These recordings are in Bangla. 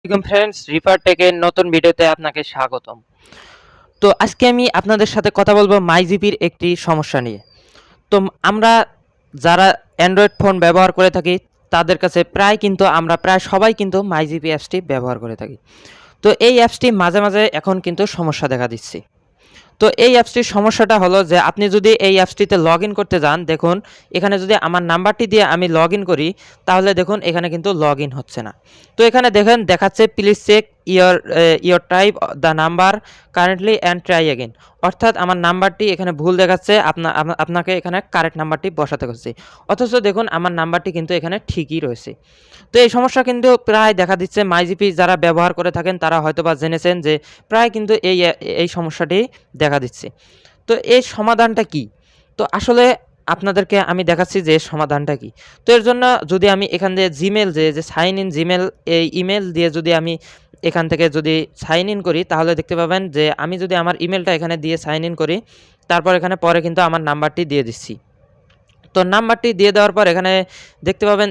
আসসালামু ফ্রেন্ডস, রিপার টেকের নতুন ভিডিওতে আপনাকে স্বাগতম। তো আজকে আমি আপনাদের সাথে কথা বলবো মাইজিপির একটি সমস্যা নিয়ে। তো আমরা যারা অ্যান্ড্রয়েড ফোন ব্যবহার করে থাকি তাদের কাছে প্রায় সবাই কিন্তু মাইজিপি অ্যাপসটি ব্যবহার করে থাকি। তো এই অ্যাপসটি মাঝে মাঝে এখন কিন্তু সমস্যা দেখা দিচ্ছে। তো এই অ্যাপসটির সমস্যাটা হলো যে আপনি যদি এই অ্যাপসটিতে লগ ইন করতে যান, দেখুন এখানে যদি আমার নাম্বারটি দিয়ে আমি লগ ইন করি, তাহলে দেখুন এখানে কিন্তু লগ ইন হচ্ছে না। তো এখানে দেখেন দেখাচ্ছে please check your type the number currently and try again. অর্থাৎ আমার নাম্বারটি এখানে ভুল দেখাচ্ছে, আপনাকে এখানে কারেক্ট নাম্বারটি বসাতে হচ্ছে। অথচ দেখুন আমার নাম্বারটি কিন্তু এখানে ঠিকই রয়েছে। তো এই সমস্যা কিন্তু প্রায় দেখা দিচ্ছে। মাইজিপি যারা ব্যবহার করে থাকেন তারা হয়তোবা জেনেছেন যে প্রায় কিন্তু এই সমস্যাটি দেখা দিচ্ছে। তো এর সমাধানটা কি? তো আসলে আপনাদেরকে আমি দেখাচ্ছি যে সমাধানটা কি। তো এর জন্য যদি আমি এখান দিয়ে জিমেল যে সাইন ইন জিমেল, এই ইমেল দিয়ে যদি আমি এখান থেকে যদি সাইন ইন করি, তাহলে দেখতে পাবেন যে আমি যদি আমার ইমেলটা এখানে দিয়ে সাইন ইন করি, তারপর এখানে পরে কিন্তু আমার নাম্বারটি দিয়ে দিচ্ছি। তো নাম্বারটি দিয়ে দেওয়ার পর এখানে দেখতে পাবেন,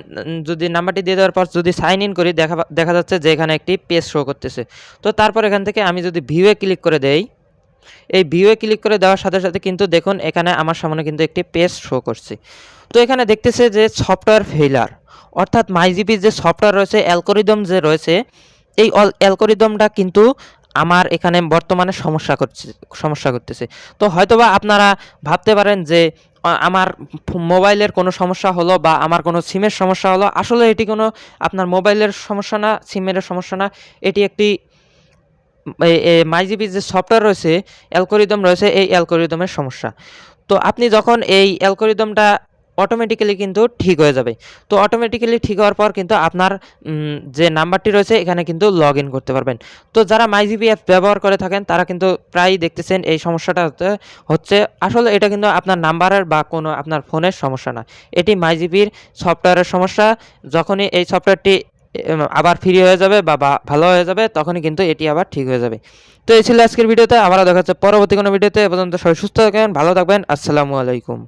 যদি নাম্বারটি দিয়ে দেওয়ার পর যদি সাইন ইন করি, দেখা যাচ্ছে যে এখানে একটি পেজ শো করতেছে। তো তারপর এখান থেকে আমি যদি ভিউয়ে ক্লিক করে দেই, এই ভিউয়ে ক্লিক করে দেওয়ার সাথে সাথে কিন্তু দেখুন এখানে আমার সামনে কিন্তু একটি পেজ শো করছে। তো এখানে দেখতেছে যে সফটওয়্যার ফেইলার, অর্থাৎ মাইজিপির যে সফটওয়্যার রয়েছে, অ্যালগরিদম যে রয়েছে, এই অ্যালগরিদমটা কিন্তু আমার এখানে বর্তমানে সমস্যা করতেছে। তো হয়তোবা আপনারা ভাবতে পারেন যে আমার মোবাইলের কোনো সমস্যা হলো বা আমার কোনো সিমের সমস্যা হলো। আসলে এটি কোনো আপনার মোবাইলের সমস্যা না, সিমের সমস্যা না। এটি একটি মাইজিপির যে সফটওয়্যার রয়েছে, অ্যালগরিদম রয়েছে, এই অ্যালগরিদমের সমস্যা। তো আপনি যখন এই অ্যালগরিদমটা অটোমেটিক্যালি কিন্তু ঠিক হয়ে যাবে। তো অটোমেটিক্যালি ঠিক হওয়ার পর কিন্তু আপনার যে নাম্বারটি রয়েছে এখানে কিন্তু লগ ইন করতে পারবেন। তো যারা মাইজিপি অ্যাপ ব্যবহার করে থাকেন তারা কিন্তু প্রায়ই দেখতেছেন এই সমস্যাটা হচ্ছে। আসলে এটা কিন্তু আপনার নাম্বারের বা কোনো আপনার ফোনের সমস্যা না, এটি মাইজিপির সফটওয়্যারের সমস্যা। যখনই এই সফটওয়্যারটি আবার ফ্রি হয়ে যাবে বা ভালো হয়ে যাবে, তখনই কিন্তু এটি আবার ঠিক হয়ে যাবে। তো এই ছিল আজকের ভিডিওতে। আবারও দেখা হচ্ছে পরবর্তী কোনো ভিডিওতে। এ পর্যন্ত সবাই সুস্থ থাকবেন, ভালো থাকবেন। আসসালামু আলাইকুম।